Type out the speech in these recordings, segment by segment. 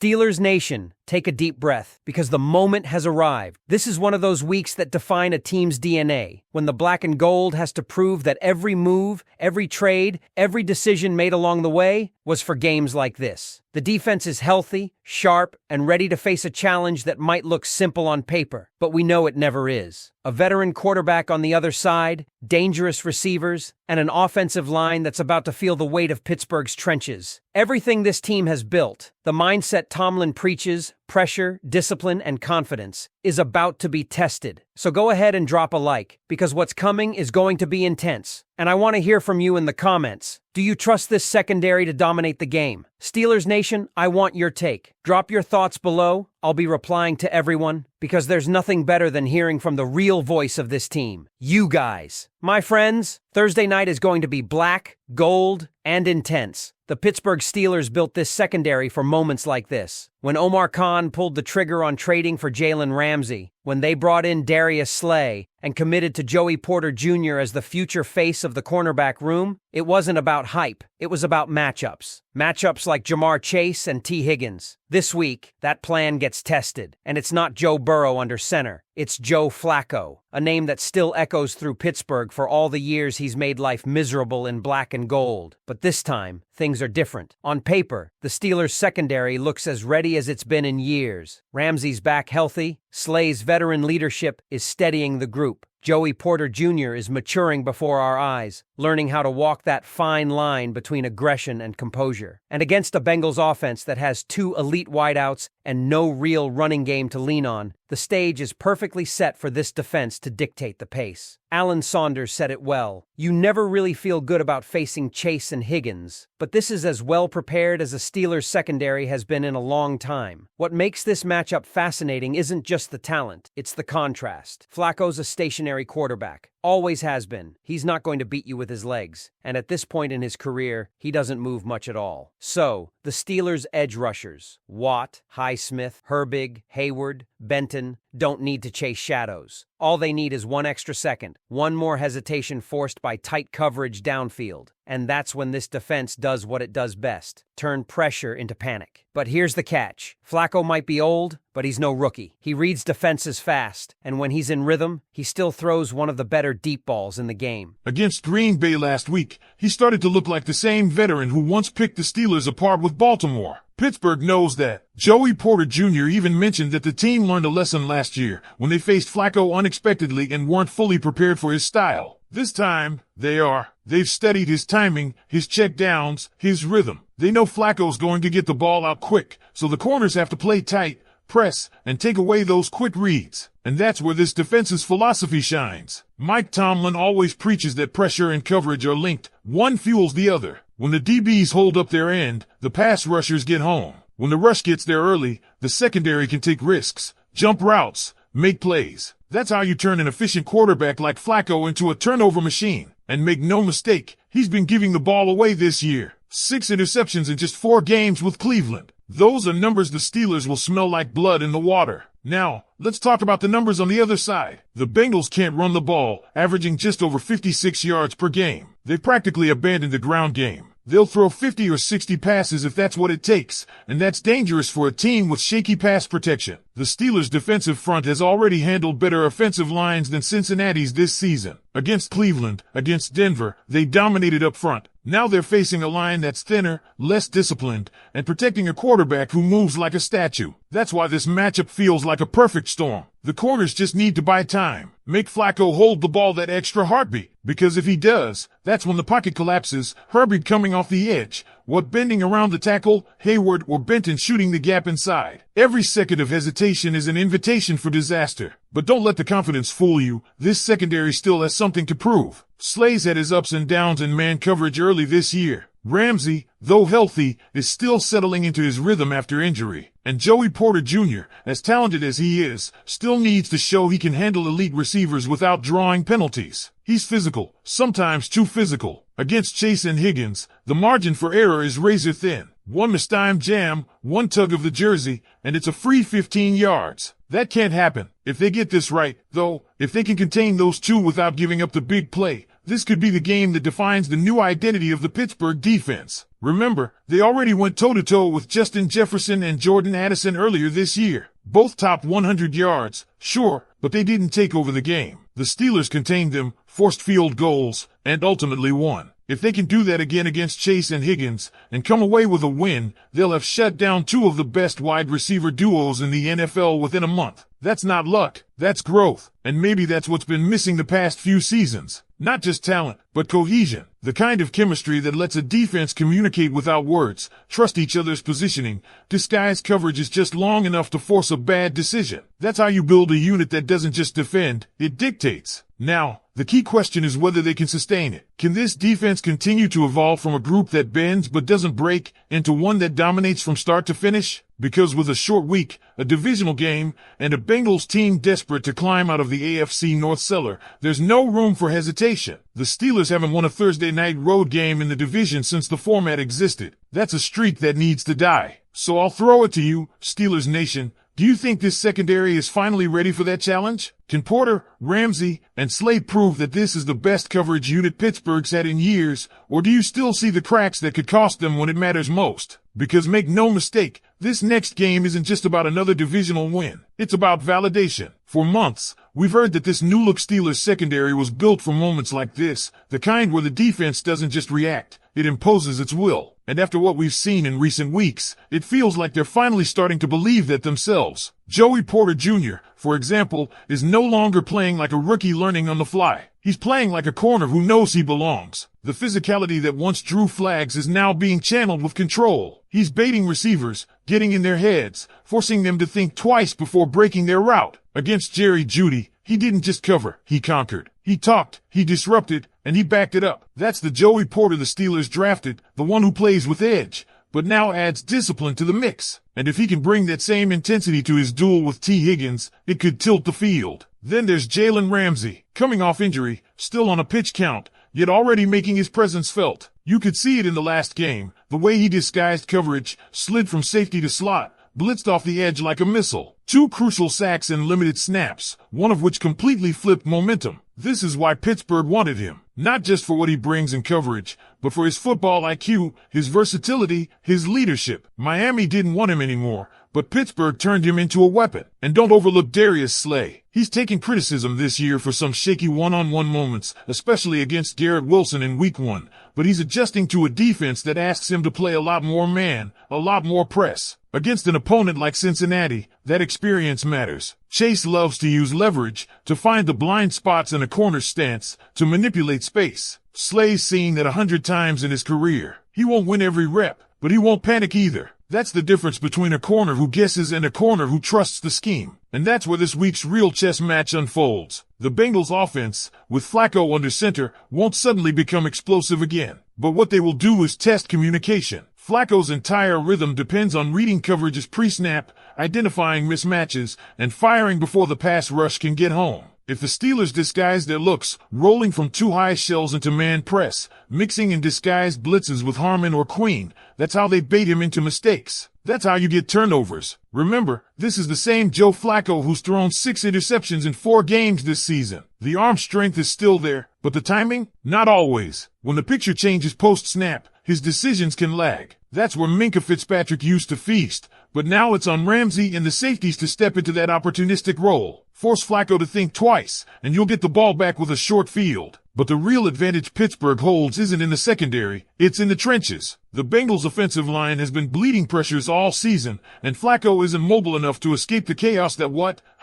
Steelers Nation, take a deep breath, because the moment has arrived. This is one of those weeks that define a team's DNA, when the black and gold has to prove that every move, every trade, every decision made along the way was for games like this. The defense is healthy, sharp, and ready to face a challenge that might look simple on paper, but we know it never is. A veteran quarterback on the other side, dangerous receivers, and an offensive line that's about to feel the weight of Pittsburgh's trenches. Everything this team has built, the mindset Tomlin preaches, pressure, discipline, and confidence, is about to be tested. So go ahead and drop a like, because what's coming is going to be intense. And I want to hear from you in the comments. Do you trust this secondary to dominate the game? Steelers Nation, I want your take. Drop your thoughts below. I'll be replying to everyone, because there's nothing better than hearing from the real voice of this team. You guys. My friends, Thursday night is going to be black, gold, and intense. The Pittsburgh Steelers built this secondary for moments like this. When Omar Khan pulled the trigger on trading for Jalen Ramsey, when they brought in Darius Slay and committed to Joey Porter Jr. as the future face of the cornerback room, it wasn't about hype. It was about matchups. Matchups like Jamar Chase and T. Higgins. This week, that plan gets tested, and it's not Joe Burrow under center. It's Joe Flacco, a name that still echoes through Pittsburgh for all the years he's made life miserable in black and gold. But this time, things are different. On paper, the Steelers' secondary looks as ready as it's been in years. Ramsey's back healthy. Slay's veteran leadership is steadying the group. Joey Porter Jr. is maturing before our eyes, learning how to walk that fine line between aggression and composure. And against a Bengals offense that has 2 elite wideouts and no real running game to lean on, the stage is perfectly set for this defense to dictate the pace. Alan Saunders said it well. You never really feel good about facing Chase and Higgins, but this is as well prepared as a Steelers secondary has been in a long time. What makes this matchup fascinating isn't just the talent, it's the contrast. Flacco's a stationary quarterback. Always has been. He's not going to beat you with his legs. And at this point in his career, he doesn't move much at all. So, the Steelers' edge rushers, Watt, Highsmith, Herbig, Hayward, Benton, don't need to chase shadows. All they need is one extra second, one more hesitation forced by tight coverage downfield. And that's when this defense does what it does best, turn pressure into panic. But here's the catch. Flacco might be old, but he's no rookie. He reads defenses fast, and when he's in rhythm, he still throws one of the better deep balls in the game. Against Green Bay last week, he started to look like the same veteran who once picked the Steelers apart with Baltimore. Pittsburgh knows that. Joey Porter Jr. even mentioned that the team learned a lesson last year when they faced Flacco unexpectedly and weren't fully prepared for his style. This time, They've studied his timing, his checkdowns, his rhythm. They know Flacco's going to get the ball out quick, so the corners have to play tight, press, and take away those quick reads. And that's where this defense's philosophy shines. Mike Tomlin always preaches that pressure and coverage are linked. One fuels the other. When the DBs hold up their end, the pass rushers get home. When the rush gets there early, the secondary can take risks, jump routes, make plays. That's how you turn an efficient quarterback like Flacco into a turnover machine. And make no mistake, he's been giving the ball away this year. 6 interceptions in just 4 games with Cleveland. Those are numbers the Steelers will smell like blood in the water. Now, let's talk about the numbers on the other side. The Bengals can't run the ball, averaging just over 56 yards per game. They've practically abandoned the ground game. They'll throw 50 or 60 passes if that's what it takes, and that's dangerous for a team with shaky pass protection. The Steelers' defensive front has already handled better offensive lines than Cincinnati's this season. Against Cleveland, against Denver, they dominated up front. Now they're facing a line that's thinner, less disciplined, and protecting a quarterback who moves like a statue. That's why this matchup feels like a perfect storm. The corners just need to buy time. Make Flacco hold the ball that extra heartbeat. Because if he does, that's when the pocket collapses, Herbig coming off the edge, Watt bending around the tackle, Hayward or Benton shooting the gap inside. Every second of hesitation is an invitation for disaster. But don't let the confidence fool you. This secondary still has something to prove. Slay's had his ups and downs in man coverage early this year. Ramsey, though healthy, is still settling into his rhythm after injury. And Joey Porter Jr., as talented as he is, still needs to show he can handle elite receivers without drawing penalties. He's physical, sometimes too physical. Against Chase and Higgins, the margin for error is razor thin. One mistimed jam, one tug of the jersey, and it's a free 15 yards. That can't happen. If they get this right, though, if they can contain those two without giving up the big play, this could be the game that defines the new identity of the Pittsburgh defense. Remember, they already went toe-to-toe with Justin Jefferson and Jordan Addison earlier this year. Both topped 100 yards, sure, but they didn't take over the game. The Steelers contained them, forced field goals, and ultimately won. If they can do that again against Chase and Higgins and come away with a win, they'll have shut down two of the best wide receiver duos in the NFL within a month. That's not luck, that's growth, and maybe that's what's been missing the past few seasons. Not just talent, but cohesion. The kind of chemistry that lets a defense communicate without words, trust each other's positioning, disguise coverages just long enough to force a bad decision. That's how you build a unit that doesn't just defend, it dictates. Now, the key question is whether they can sustain it. Can this defense continue to evolve from a group that bends but doesn't break into one that dominates from start to finish? Because with a short week, a divisional game, and a Bengals team desperate to climb out of the AFC North cellar, there's no room for hesitation. The Steelers haven't won a Thursday night road game in the division since the format existed. That's a streak that needs to die. So I'll throw it to you, Steelers Nation. Do you think this secondary is finally ready for that challenge? Can Porter, Ramsey, and Slade prove that this is the best coverage unit Pittsburgh's had in years, or do you still see the cracks that could cost them when it matters most? Because make no mistake, this next game isn't just about another divisional win. It's about validation. For months, we've heard that this new-look Steelers secondary was built for moments like this, the kind where the defense doesn't just react, it imposes its will. And after what we've seen in recent weeks, it feels like they're finally starting to believe that themselves. Joey Porter Jr., for example, is no longer playing like a rookie learning on the fly. He's playing like a corner who knows he belongs. The physicality that once drew flags is now being channeled with control. He's baiting receivers, getting in their heads, forcing them to think twice before breaking their route. Against Jerry Jeudy, he didn't just cover, he conquered. He talked, he disrupted, and he backed it up. That's the Joey Porter the Steelers drafted, the one who plays with edge, but now adds discipline to the mix. And if he can bring that same intensity to his duel with T. Higgins, it could tilt the field. Then there's Jalen Ramsey, coming off injury, still on a pitch count, yet already making his presence felt. You could see it in the last game, the way he disguised coverage, slid from safety to slot, blitzed off the edge like a missile. 2 crucial sacks in limited snaps, one of which completely flipped momentum. This is why Pittsburgh wanted him. Not just for what he brings in coverage, but for his football IQ, his versatility, his leadership. Miami didn't want him anymore, but Pittsburgh turned him into a weapon. And don't overlook Darius Slay. He's taken criticism this year for some shaky one-on-one moments, especially against Garrett Wilson in Week 1, but he's adjusting to a defense that asks him to play a lot more man, a lot more press. Against an opponent like Cincinnati, that experience matters. Chase loves to use leverage, to find the blind spots in a corner stance, to manipulate space. Slay's seen that 100 times in his career. He won't win every rep, but he won't panic either. That's the difference between a corner who guesses and a corner who trusts the scheme. And that's where this week's real chess match unfolds. The Bengals offense, with Flacco under center, won't suddenly become explosive again. But what they will do is test communication. Flacco's entire rhythm depends on reading coverages pre-snap, identifying mismatches, and firing before the pass rush can get home. If the Steelers disguise their looks, rolling from 2 high shells into man press, mixing in disguised blitzes with Harmon or Queen, that's how they bait him into mistakes. That's how you get turnovers. Remember, this is the same Joe Flacco who's thrown 6 interceptions in 4 games this season. The arm strength is still there, but the timing? Not always. When the picture changes post-snap, his decisions can lag. That's where Minkah Fitzpatrick used to feast, but now it's on Ramsey and the safeties to step into that opportunistic role. Force Flacco to think twice, and you'll get the ball back with a short field. But the real advantage Pittsburgh holds isn't in the secondary, it's in the trenches. The Bengals' offensive line has been bleeding pressures all season, and Flacco isn't mobile enough to escape the chaos that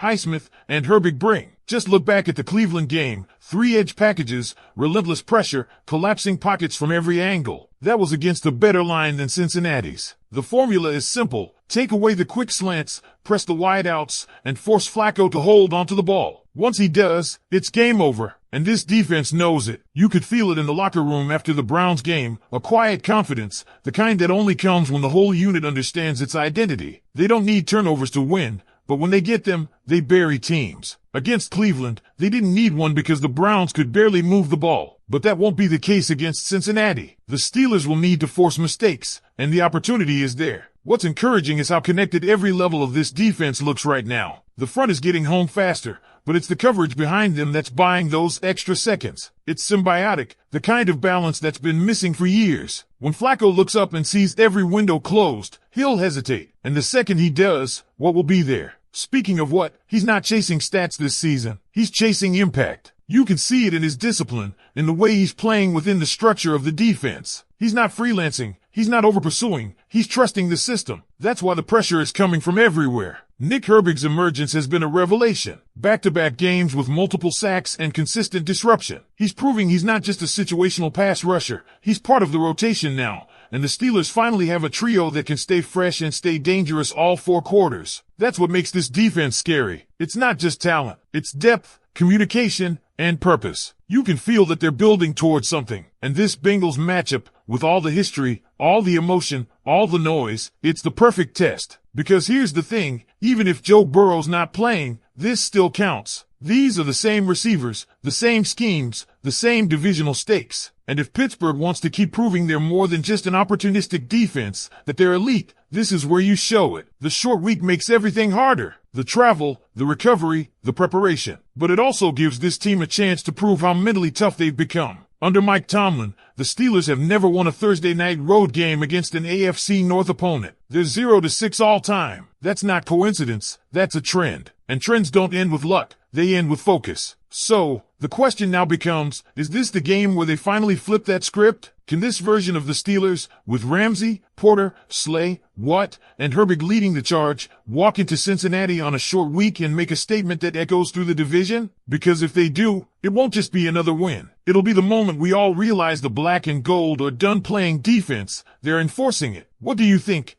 Highsmith and Herbig bring. Just look back at the Cleveland game. 3 edge packages, relentless pressure, collapsing pockets from every angle. That was against a better line than Cincinnati's. The formula is simple. Take away the quick slants, press the wide outs, and force Flacco to hold onto the ball. Once he does, it's game over. And this defense knows it. You could feel it in the locker room after the Browns game, a quiet confidence, the kind that only comes when the whole unit understands its identity. They don't need turnovers to win, but when they get them, they bury teams. Against Cleveland, they didn't need one because the Browns could barely move the ball. But that won't be the case against Cincinnati. The Steelers will need to force mistakes, and the opportunity is there. What's encouraging is how connected every level of this defense looks right now. The front is getting home faster, but it's the coverage behind them that's buying those extra seconds. It's symbiotic, the kind of balance that's been missing for years. When Flacco looks up and sees every window closed, he'll hesitate. And the second he does, what will be there? Speaking of what, he's not chasing stats this season. He's chasing impact. You can see it in his discipline, in the way he's playing within the structure of the defense. He's not freelancing. He's not over-pursuing. He's trusting the system. That's why the pressure is coming from everywhere. Nick Herbig's emergence has been a revelation. Back-to-back games with multiple sacks and consistent disruption. He's proving he's not just a situational pass rusher. He's part of the rotation now. And the Steelers finally have a trio that can stay fresh and stay dangerous all 4 quarters. That's what makes this defense scary. It's not just talent. It's depth, communication, and purpose. You can feel that they're building towards something. And this Bengals matchup, with all the history, all the emotion, all the noise, it's the perfect test. Because here's the thing, even if Joe Burrow's not playing, this still counts. These are the same receivers, the same schemes, the same divisional stakes. And if Pittsburgh wants to keep proving they're more than just an opportunistic defense, that they're elite, this is where you show it. The short week makes everything harder. The travel, the recovery, the preparation. But it also gives this team a chance to prove how mentally tough they've become. Under Mike Tomlin, the Steelers have never won a Thursday night road game against an AFC North opponent. They're 0-6 all time. That's not coincidence. That's a trend. And trends don't end with luck. They end with focus. So, the question now becomes, is this the game where they finally flip that script? Can this version of the Steelers, with Ramsey, Porter, Slay, Watt, and Herbig leading the charge, walk into Cincinnati on a short week and make a statement that echoes through the division? Because if they do, it won't just be another win. It'll be the moment we all realize the black and gold are done playing defense. They're enforcing it. What do you think?